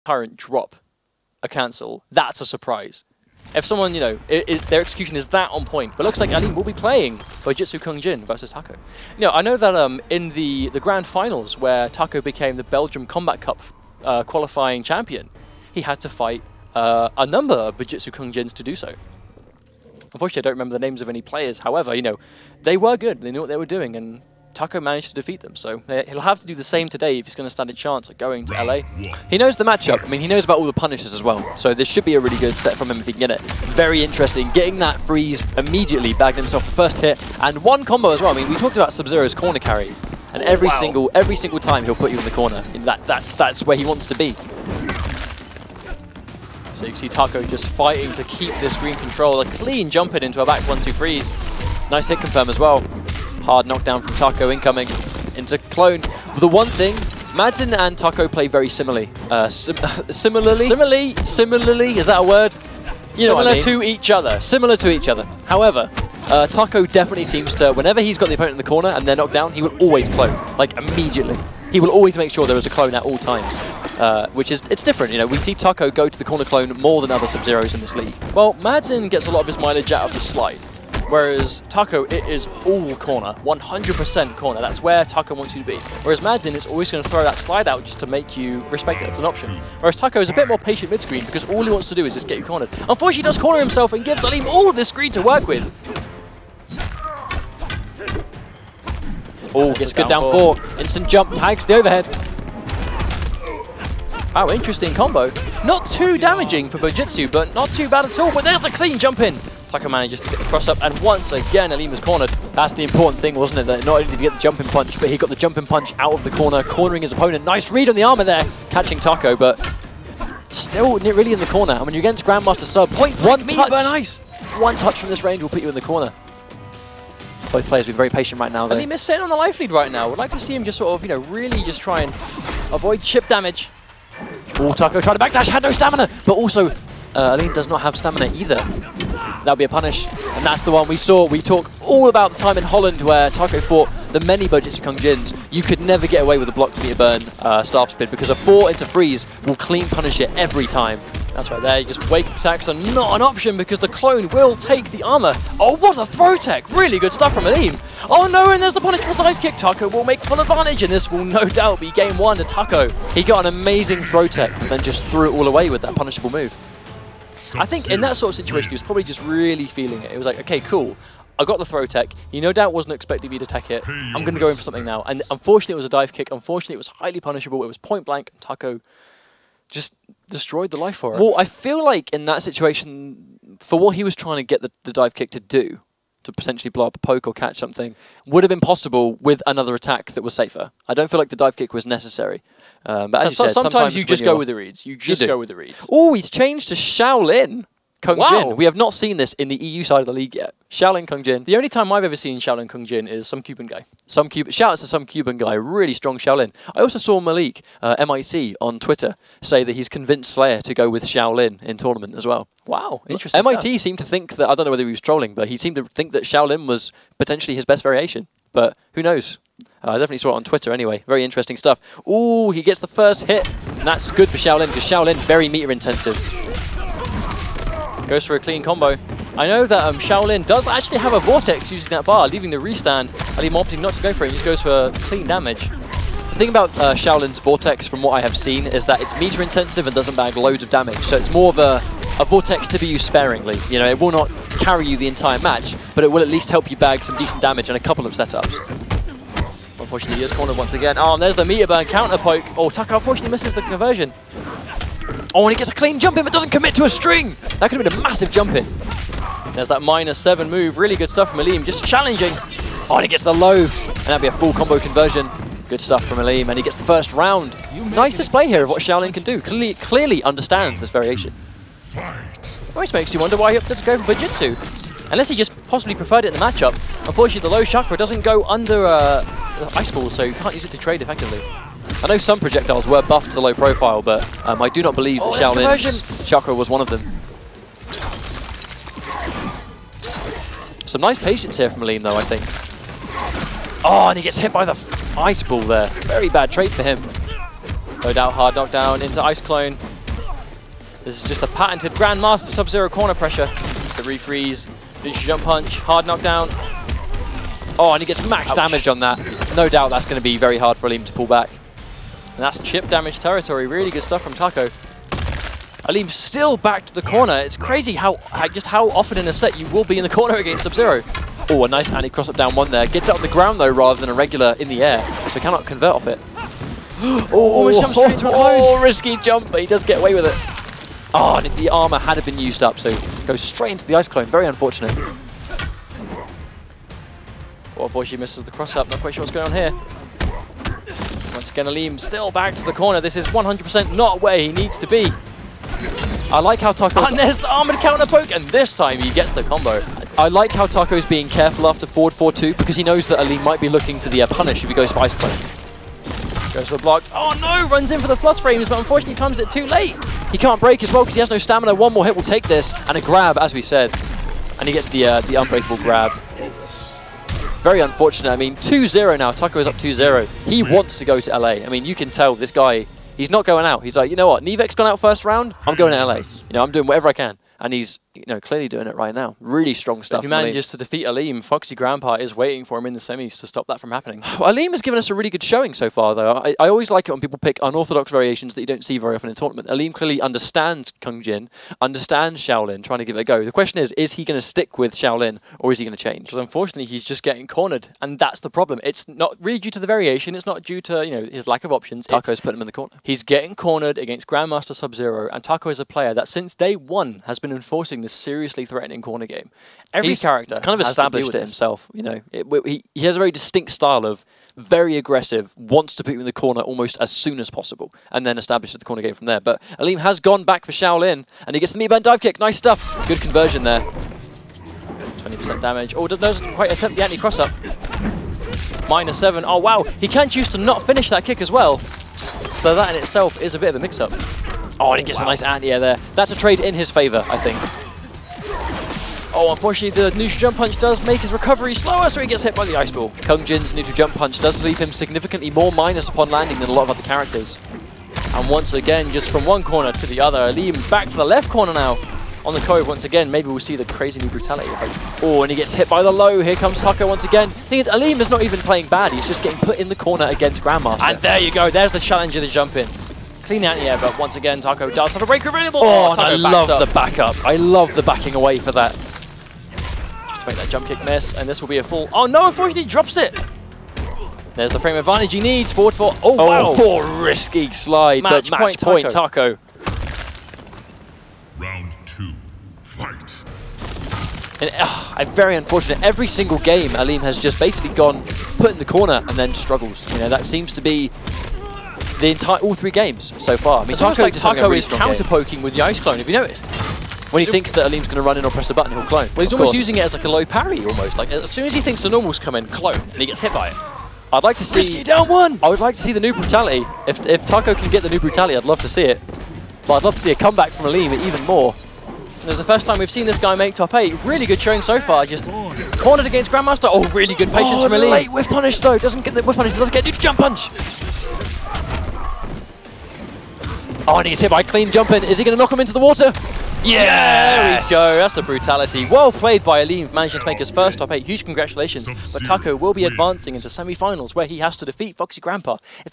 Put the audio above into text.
current drop a cancel, that's a surprise. If someone, you know, their execution is that on point, but looks like AlhiM will be playing Bojutsu Kungjin versus Taco. You know, I know that in the grand finals where Taco became the Belgium Combat Cup qualifying champion, he had to fight a number of Bojutsu Kungjins to do so. Unfortunately, I don't remember the names of any players. However, you know, they were good. They knew what they were doing, and Taco managed to defeat them. So he'll have to do the same today if he's going to stand a chance at going to LA. He knows the matchup. I mean, he knows about all the punishes as well. So this should be a really good set from him if he can get it. Very interesting. Getting that freeze immediately, bagged himself the first hit, and one combo as well. I mean, we talked about Sub-Zero's corner carry, and every single time he'll put you in the corner. And that's where he wants to be. So you can see Taco just fighting to keep this green control. A clean jump in into a back 1-2 freeze. Nice hit confirm as well. Hard knockdown from Taco incoming into clone. The one thing, Madden and Taco play very similarly. Similarly, is that a word? You know what I mean. To each other. Similar to each other. However, Taco definitely seems to, whenever he's got the opponent in the corner and they're knocked down, he will always clone, like immediately. He will always make sure there is a clone at all times. Which is, it's different, you know, we see Taco go to the corner clone more than other Sub-Zeros in this league. Well, Madden gets a lot of his mileage out of the slide, whereas Taco, it is all corner, 100% corner. That's where Taco wants you to be. Whereas Madden is always going to throw that slide out just to make you respect it as an option. Whereas Taco is a bit more patient mid-screen because all he wants to do is just get you cornered. Unfortunately, he does corner himself and gives AlhiM all of this screen to work with. Oh, gets good down 4. Instant jump, tags the overhead. Wow, interesting combo. Not too damaging for Bojutsu, but not too bad at all. But there's a clean jump in. Taco manages to get the cross up, and once again, AlhiM is cornered. That's the important thing, wasn't it? That not only did he get the jumping punch, but he got the jumping punch out of the corner, cornering his opponent. Nice read on the armor there, catching Taco, but still really in the corner. And when you're against Grandmaster Sub, one touch from this range will put you in the corner. Both players being very patient right now, though. AlhiM is sitting on the life lead right now. Would like to see him just sort of, you know, really just try and avoid chip damage. Oh, Taco tried to backdash, had no stamina, but also AlhiM does not have stamina either. That'll be a punish, and that's the one we saw. We talk all about the time in Holland where Taco fought the many Bojutsu Kungjins. You could never get away with a blocked meter burn staff spin because a 4 into freeze will clean punish it every time. That's right there, just wake up attacks are not an option because the clone will take the armor. Oh, what a throw tech! Really good stuff from AlhiM. Oh no, and there's the punishable dive kick. Taco will make full advantage, and this will no doubt be game 1 to Taco. He got an amazing throw tech and then just threw it all away with that punishable move. I think in that sort of situation, he was probably just really feeling it. It was like, okay, cool. I got the throw tech. He no doubt wasn't expecting me to tech it. I'm going to go in for something now. And unfortunately, it was a dive kick. Unfortunately, it was highly punishable. It was point blank. Taco just destroyed the life for it. Well, I feel like in that situation, for what he was trying to get the dive kick to do, to potentially blow up a poke or catch something, would have been possible with another attack that was safer. I don't feel like the dive kick was necessary. But as you said, sometimes you just go with the reads. You just go with the reads. Oh, he's changed to Shaolin Kungjin. Wow. We have not seen this in the EU side of the league yet. Shaolin Kungjin. The only time I've ever seen Shaolin Kungjin is some Cuban guy. Shout out to some Cuban guy, really strong Shaolin. I also saw Malik, MIT, on Twitter say that he's convinced Slayer to go with Shaolin in tournament as well. Wow, interesting. MIT seemed to think that, I don't know whether he was trolling, but he seemed to think that Shaolin was potentially his best variation. But who knows? I definitely saw it on Twitter anyway. Very interesting stuff. Ooh, he gets the first hit. And that's good for Shaolin because Shaolin, very meter intensive. Goes for a clean combo. I know that Shaolin does actually have a vortex using that bar, leaving the restand. AlhiM opting not to go for it. He just goes for clean damage. The thing about Shaolin's vortex, from what I have seen, is that it's meter intensive and doesn't bag loads of damage. So it's more of a vortex to be used sparingly. You know, it will not carry you the entire match, but it will at least help you bag some decent damage and a couple of setups. Unfortunately, he is cornered once again. Oh, and there's the meter burn counter poke. Oh, Taco unfortunately misses the conversion. Oh, and he gets a clean jump in, but doesn't commit to a string. That could have been a massive jump in. There's that -7 move. Really good stuff from AlhiM. Just challenging. Oh, and he gets the low. And that'd be a full combo conversion. Good stuff from AlhiM. And he gets the first round. Nice display here of what Shaolin can do. Clearly understands this variation. Which makes you wonder why he opted to go for Bojutsu. Unless he just possibly preferred it in the matchup. Unfortunately, the low chakra doesn't go under ice ball, so you can't use it to trade effectively. I know some projectiles were buffed to low profile, but I do not believe that Shaolin's chakra was one of them. Some nice patience here from AlhiM, though, I think. Oh, and he gets hit by the ice ball there. Very bad trait for him. No doubt, hard knockdown into ice clone. This is just a patented Grandmaster Sub-Zero corner pressure. The refreeze, neutral jump punch, hard knockdown. Oh, and he gets max damage on that. No doubt that's going to be very hard for AlhiM to pull back. And that's chip damage territory. Really good stuff from Taco. AlhiM's still back to the corner. It's crazy just how often in a set you will be in the corner against Sub-Zero. Oh, a nice anti-cross-up down one there. Gets it on the ground, though, rather than a regular in the air. So cannot convert off it. Almost jumps straight into a clone. Oh, risky jump, but he does get away with it. Oh, and the armor had been used up, so goes straight into the ice clone. Very unfortunate. Well, unfortunately misses the cross-up. Not quite sure what's going on here. Once again, AlhiM still back to the corner. This is 100% not where he needs to be. I like how Taco... And there's the armored counter poke, and this time he gets the combo. I like how Taco's being careful after forward 4-2 because he knows that AlhiM might be looking for the punish if he goes for ice clone. Goes for the block. Oh no! Runs in for the plus frames, but unfortunately times it too late. He can't break as well because he has no stamina. One more hit will take this, and a grab, as we said. And he gets the unbreakable grab. Very unfortunate. I mean, 2-0 now. Taco is up 2-0. He wants to go to LA. I mean, you can tell this guy... He's not going out. He's like, you know what? Nevek's gone out first round. I'm going to LA. You know, I'm doing whatever I can. And he's, you know, clearly doing it right now. Really strong stuff. If he manages to defeat AlhiM, Foxy Grandpa is waiting for him in the semis to stop that from happening. Well, AlhiM has given us a really good showing so far, though. I always like it when people pick unorthodox variations that you don't see very often in a tournament. AlhiM clearly understands Kung Jin, understands Shaolin, trying to give it a go. The question is he going to stick with Shaolin, or is he going to change? Because unfortunately, he's just getting cornered, and that's the problem. It's not really due to the variation. It's not due to, you know, his lack of options. Taco's putting him in the corner. He's getting cornered against Grandmaster Sub-Zero, and Taco is a player that since day one has been enforcing this seriously threatening corner game. Every character kind of established it himself. You know, he has a very distinct style of very aggressive, wants to put you in the corner almost as soon as possible, and then establishes the corner game from there. But AlhiM has gone back for Shaolin, and he gets the knee bend dive kick. Nice stuff. Good conversion there. 20% damage. Oh, doesn't quite attempt the anti-cross-up. -7. Oh, wow. He can choose to not finish that kick as well. So that in itself is a bit of a mix-up. Oh, and he gets a nice anti-air there. That's a trade in his favor, I think. Oh, unfortunately, the neutral jump punch does make his recovery slower, so he gets hit by the ice ball. Kung Jin's neutral jump punch does leave him significantly more minus upon landing than a lot of other characters. And once again, just from one corner to the other, AlhiM back to the left corner now. On the cove once again, maybe we'll see the crazy new brutality. Oh, and he gets hit by the low. Here comes Taco once again. The thing is, AlhiM is not even playing bad. He's just getting put in the corner against Grandmaster. And there you go. There's the challenge of the jump in. Clean anti-air, but once again, Taco does have a breaker available. Oh, and I love the backup. I love the backing away for that. Just to make that jump kick miss, and this will be a full... Oh, no, unfortunately, he drops it. There's the frame advantage he needs. Forward 4. Oh, wow. Oh, risky slide. Match point, Taco. Round 2, fight. And, very unfortunate. Every single game, AlhiM has just basically gone, put in the corner, and then struggles. You know, that seems to be all 3 games so far. I mean, Taco is counter-poking with the ice clone, have you noticed? When he thinks that AlhiM's going to run in or press a button, he'll clone. Well, he's almost using it as like a low parry, almost. Like, as soon as he thinks the normals come in, clone, and he gets hit by it. I'd like to see... Risky down one! I would like to see the new brutality. If Taco can get the new brutality, I'd love to see it. But I'd love to see a comeback from AlhiM even more. And it's the first time we've seen this guy make top 8. Really good showing so far. Just cornered against Grandmaster. Oh, really good patience from AlhiM. Late whiff punish though. Doesn't get the whiff punish. Doesn't get the jump punch. Oh, and he gets hit by a clean jump in. Is he going to knock him into the water? Yes! There we go. That's the brutality. Well played by AlhiM, managing to make his first top 8. Huge congratulations. But Taco will be advancing into semi-finals where he has to defeat Foxy Grandpa.